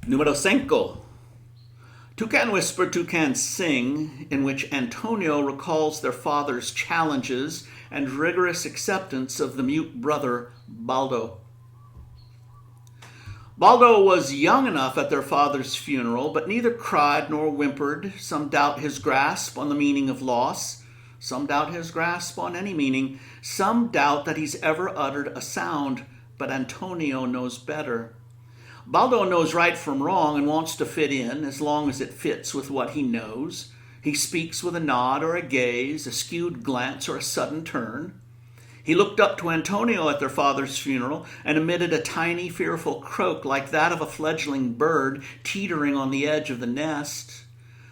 Número 5. Toucan Whisper, Toucan Sing, in which Antonio recalls their father's challenges and rigorous acceptance of the mute brother Baldo. Baldo was young enough at their father's funeral, but neither cried nor whimpered. Some doubt his grasp on the meaning of loss. Some doubt his grasp on any meaning. Some doubt that he's ever uttered a sound, but Antonio knows better. Baldo knows right from wrong and wants to fit in as long as it fits with what he knows. He speaks with a nod or a gaze, a skewed glance or a sudden turn. He looked up to Antonio at their father's funeral and emitted a tiny, fearful croak like that of a fledgling bird teetering on the edge of the nest.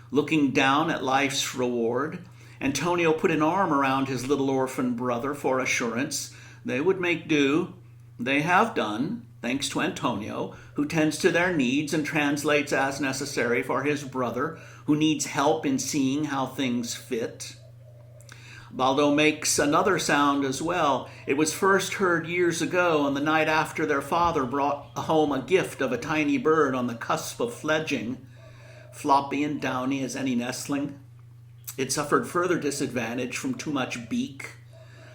Looking down at life's reward, Antonio put an arm around his little orphan brother for assurance. They would make do. They have done, thanks to Antonio, who tends to their needs and translates as necessary for his brother, who needs help in seeing how things fit. Baldo makes another sound as well. It was first heard years ago on the night after their father brought home a gift of a tiny bird on the cusp of fledging, floppy and downy as any nestling. It suffered further disadvantage from too much beak.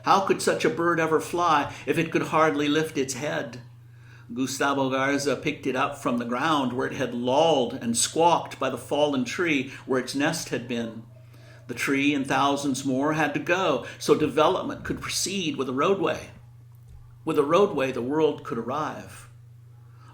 How could such a bird ever fly if it could hardly lift its head? Gustavo Garza picked it up from the ground where it had lolled and squawked by the fallen tree where its nest had been. The tree and thousands more had to go so development could proceed with a roadway. With a roadway, the world could arrive.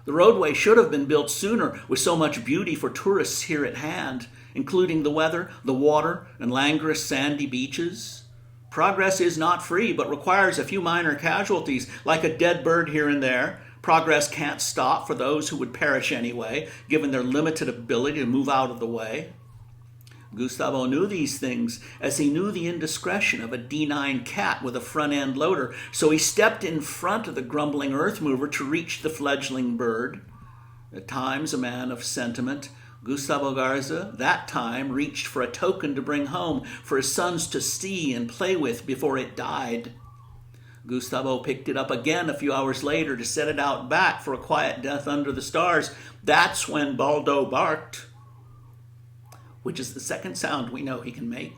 The roadway should have been built sooner with so much beauty for tourists here at hand, including the weather, the water, and languorous sandy beaches. Progress is not free, but requires a few minor casualties, like a dead bird here and there. Progress can't stop for those who would perish anyway, given their limited ability to move out of the way. Gustavo knew these things, as he knew the indiscretion of a D9 cat with a front-end loader, so he stepped in front of the grumbling earth mover to reach the fledgling bird. At times a man of sentiment, Gustavo Garza, that time, reached for a token to bring home for his sons to see and play with before it died. Gustavo picked it up again a few hours later to set it out back for a quiet death under the stars. That's when Baldo barked, which is the second sound we know he can make.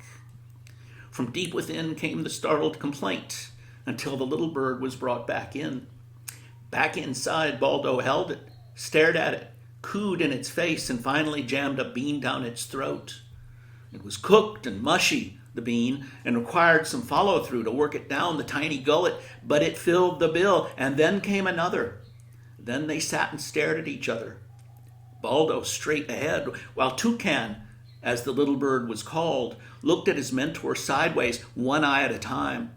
From deep within came the startled complaint until the little bird was brought back in. Back inside, Baldo held it, stared at it, cooed in its face, and finally jammed a bean down its throat. It was cooked and mushy, the bean, and required some follow-through to work it down the tiny gullet, but it filled the bill, and then came another. Then they sat and stared at each other. Baldo straight ahead, while Toucan, as the little bird was called, looked at his mentor sideways, one eye at a time.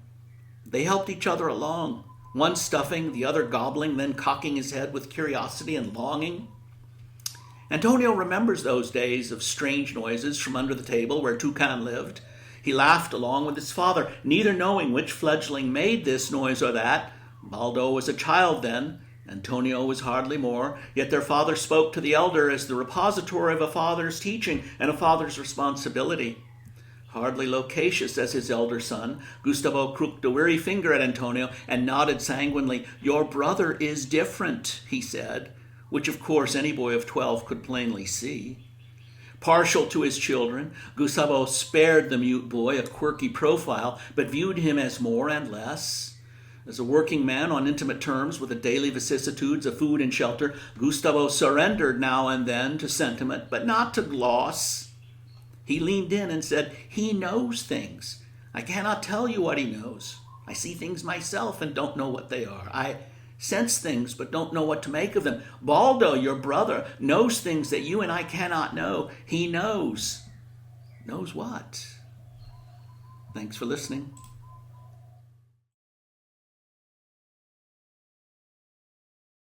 They helped each other along, one stuffing, the other gobbling, then cocking his head with curiosity and longing. Antonio remembers those days of strange noises from under the table where Toucan lived. He laughed along with his father, neither knowing which fledgling made this noise or that. Baldo was a child then, Antonio was hardly more, yet their father spoke to the elder as the repository of a father's teaching and a father's responsibility. Hardly loquacious as his elder son, Gustavo crooked a weary finger at Antonio and nodded sanguinely. "Your brother is different," he said, which of course any boy of 12 could plainly see. Partial to his children, Gustavo spared the mute boy a quirky profile, but viewed him as more and less. As a working man on intimate terms with the daily vicissitudes of food and shelter, Gustavo surrendered now and then to sentiment, but not to gloss. He leaned in and said, "He knows things. I cannot tell you what he knows. I see things myself and don't know what they are. I sense things but don't know what to make of them. Baldo, your brother, knows things that you and I cannot know. He knows." Knows what? Thanks for listening.